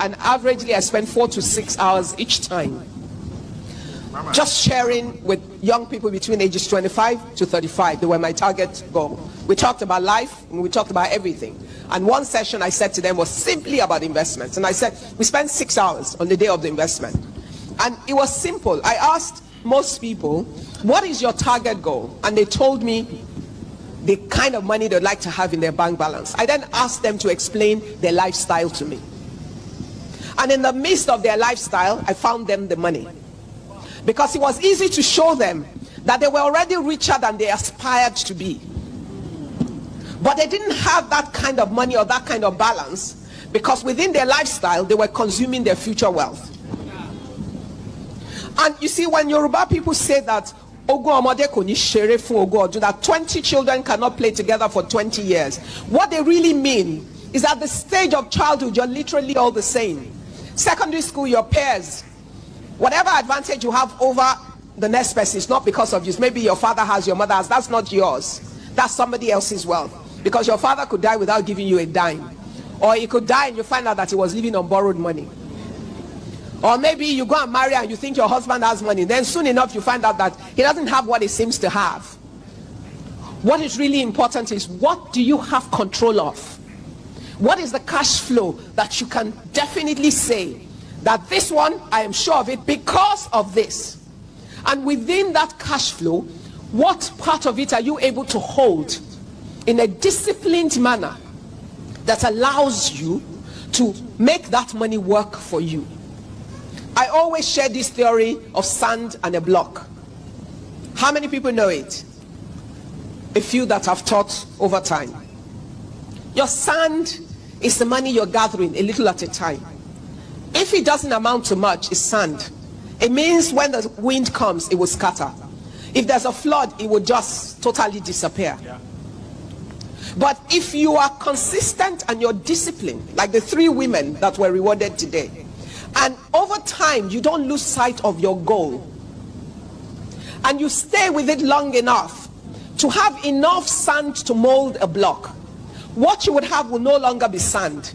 and averagely I spend 4 to 6 hours each time just sharing with young people between ages 25 to 35. They were my target goal. We talked about life and we talked about everything. And one session I said to them was simply about investments. And I said, we spent 6 hours on the day of the investment. And it was simple. I asked most people, what is your target goal? And they told me the kind of money they'd like to have in their bank balance. I then asked them to explain their lifestyle to me. And in the midst of their lifestyle, I found them the money. Because it was easy to show them that they were already richer than they aspired to be. But they didn't have that kind of money or that kind of balance, because within their lifestyle, they were consuming their future wealth. And you see, when Yoruba people say that that 20 children cannot play together for 20 years, what they really mean is at the stage of childhood, you're literally all the same. Secondary school, your peers, whatever advantage you have over the next person is not because of you. Maybe your father has, your mother has. That's not yours. That's somebody else's wealth. Because your father could die without giving you a dime. Or he could die and you find out that he was living on borrowed money. Or maybe you go and marry and you think your husband has money. Then soon enough you find out that he doesn't have what he seems to have. What is really important is, what do you have control of? What is the cash flow that you can definitely say that this one, I am sure of it because of this? And within that cash flow, what part of it are you able to hold in a disciplined manner that allows you to make that money work for you? I always share this theory of sand and a block. How many people know it? A few that have taught over time. Your sand is the money you're gathering a little at a time. If it doesn't amount to much, it's sand. It means when the wind comes, it will scatter. If there's a flood, it will just totally disappear. Yeah. But if you are consistent and you're disciplined, like the 3 women that were rewarded today, and over time you don't lose sight of your goal, and you stay with it long enough to have enough sand to mold a block, what you would have will no longer be sand.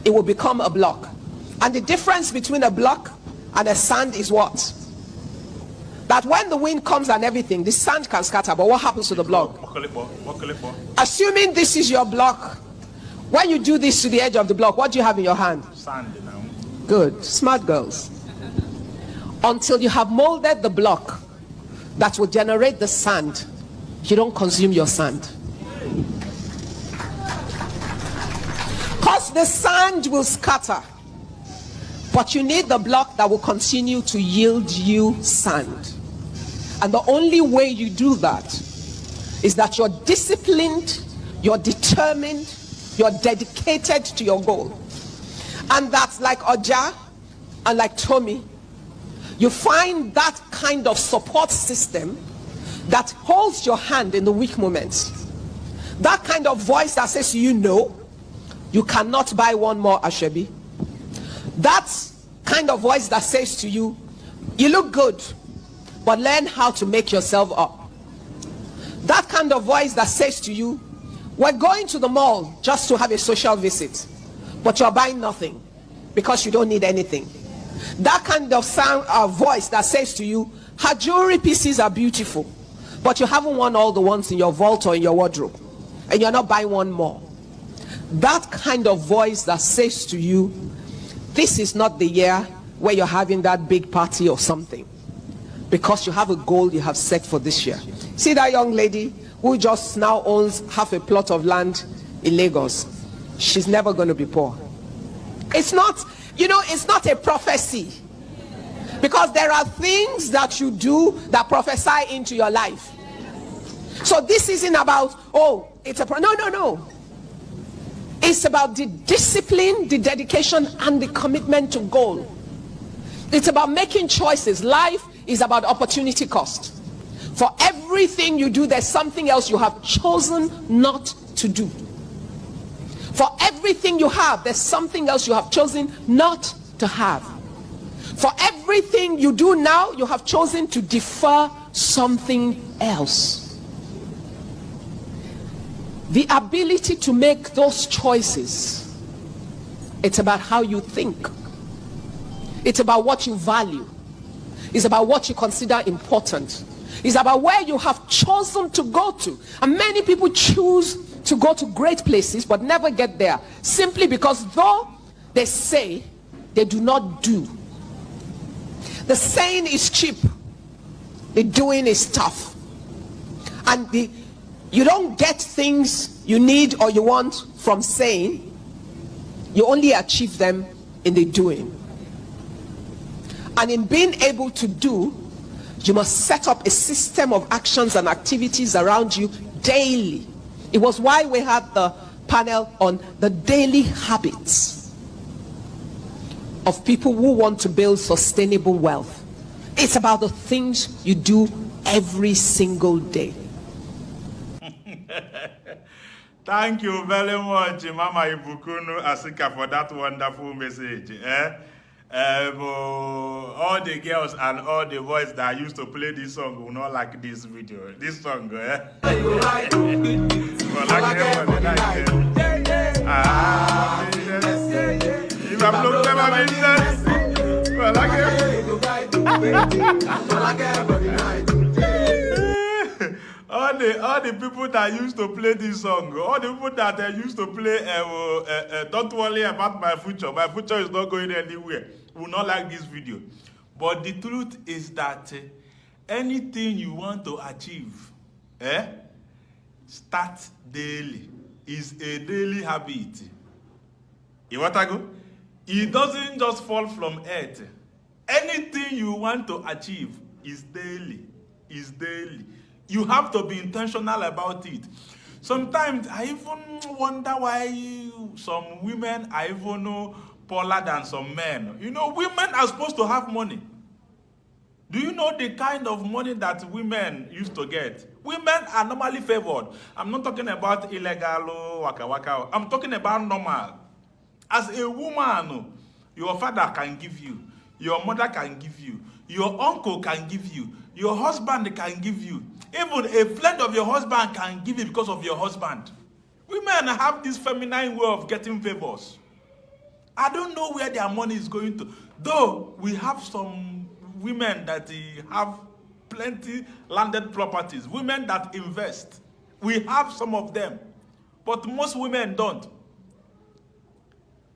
It will become a block. And the difference between a block and a sand is what? That when the wind comes and everything, the sand can scatter, but what happens to the block? Assuming this is your block, when you do this to the edge of the block, what do you have in your hand? Sand, you know. Good, smart girls. Until you have molded the block that will generate the sand, you don't consume your sand. Because the sand will scatter, but you need the block that will continue to yield you sand. And the only way you do that is that you're disciplined, you're determined, you're dedicated to your goal. And that's like Oja and like Tommy. You find that kind of support system that holds your hand in the weak moments. That kind of voice that says to you, no, you cannot buy one more Ashebi. That kind of voice that says to you, you look good, but learn how to make yourself up. That kind of voice that says to you, we're going to the mall just to have a social visit, but you're buying nothing because you don't need anything. That kind of voice that says to you, her jewelry pieces are beautiful, but you haven't worn all the ones in your vault or in your wardrobe, and you're not buying one more. That kind of voice that says to you, this is not the year where you're having that big party or something, because you have a goal you have set for this year. See that young lady who just now owns half a plot of land in Lagos? She's never going to be poor. It's not, you know, it's not a prophecy, because there are things that you do that prophesy into your life. So this isn't about, oh, it's a no. It's about the discipline, the dedication, and the commitment to goal. It's about making choices. Life is about opportunity cost. For everything you do, there's something else you have chosen not to do. For everything you have, there's something else you have chosen not to have. For everything you do now, you have chosen to defer something else. The ability to make those choices It's about how you think. It's about what you value. It's about what you consider important. It's about where you have chosen to go to. And many people choose to go to great places but never get there, simply because though they say, they do not do. The saying is cheap, the doing is tough. And you don't get things you need or you want from saying. You only achieve them in the doing. And in being able to do, you must set up a system of actions and activities around you daily. It was why we had the panel on the daily habits of people who want to build sustainable wealth. It's about the things you do every single day. Thank you very much, Mama Ibukunu Asika, for that wonderful message. All the girls and all the boys that used to play this song will not like this video. This song, all the people that used to play this song, all the people that used to play don't worry about my future is not going anywhere, will not like this video. But the truth is that anything you want to achieve, start daily. Is a daily habit. You want to go? It doesn't just fall from earth. Anything you want to achieve is daily. Is daily. You have to be intentional about it. Sometimes I even wonder why some women are even poorer than some men. You know, women are supposed to have money. Do you know the kind of money that women used to get? Women are normally favored. I'm not talking about illegal waka waka. I'm talking about normal. As a woman, your father can give you, your mother can give you, your uncle can give you, your husband can give you. Even a friend of your husband can give you because of your husband. Women have this feminine way of getting favors. I don't know where their money is going to. Though we have some women that have plenty landed properties, women that invest. We have some of them, but most women don't.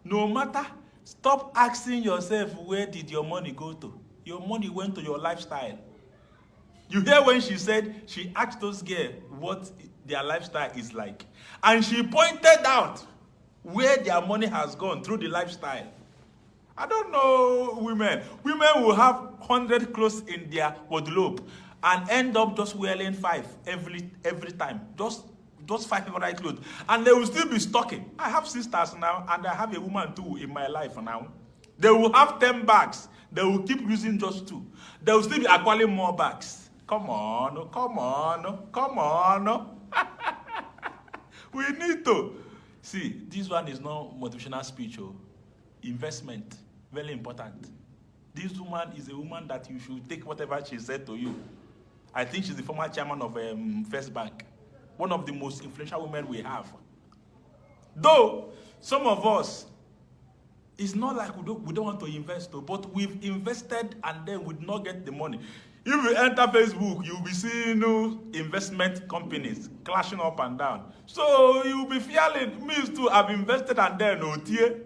No matter, stop asking yourself, where did your money go to? Your money went to your lifestyle. You hear when she said, she asked those girls what their lifestyle is like. And she pointed out where their money has gone through the lifestyle. I don't know women. Women will have 100 clothes in their wardrobe and end up just wearing 5 every time. Just 5 favorite clothes. And they will still be stocking. I have sisters now, and I have a woman too in my life now. They will have 10 bags. They will keep using just 2. They will still be acquiring more bags. Come on, come on, come on. We need to. See, this one is not motivational speech. Investment, very important. This woman is a woman that you should take whatever she said to you. I think she's the former chairman of First Bank. One of the most influential women we have. Though, some of us, it's not like we don't want to invest, but we've invested and then we did not get the money. If you enter Facebook, you'll be seeing investment companies clashing up and down. So you'll be feeling, me too, I've invested and then OTA.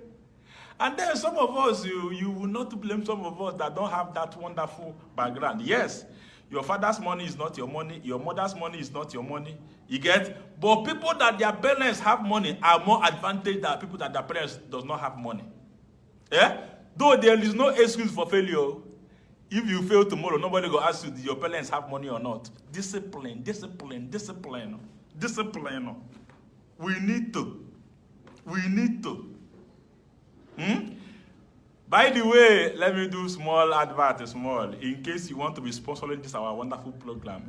And then some of us, you will not blame some of us that don't have that wonderful background. Yes, your father's money is not your money. Your mother's money is not your money. You get? But people that their parents have money are more advantaged than people that their parents does not have money. Yeah? Though there is no excuse for failure. If you fail tomorrow, nobody will ask you, do your parents have money or not? Discipline, discipline, discipline, discipline. We need to. We need to. By the way, let me do small advert, in case you want to be sponsoring this our wonderful program.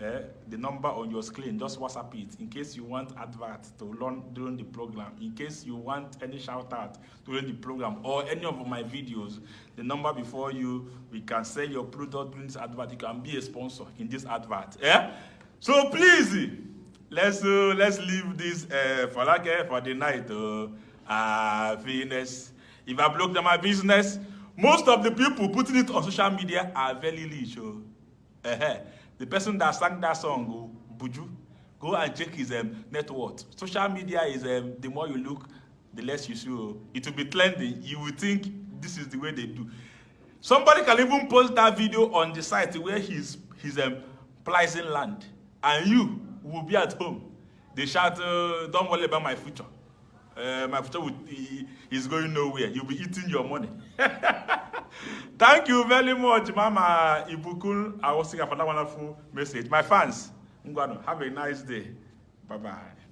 The number on your screen, just WhatsApp it. In case you want advert to run during the program, in case you want any shout out during the program or any of my videos, the number before you, we can sell your product during this advert. You can be a sponsor in this advert. So please, let's leave this for the night. Happiness. If I block my business, most of the people putting it on social media are very rich. Oh. The person that sang that song, Buju, go and check his net worth. Social media is, the more you look, the less you see. Oh. It will be trending. You will think this is the way they do. Somebody can even post that video on the site where he's pricing land. And you will be at home. They shout, don't worry about my future. My future is going nowhere. You'll be eating your money. Thank you very much, Mama Ibukun. I was singing for that wonderful message. My fans, have a nice day. Bye-bye.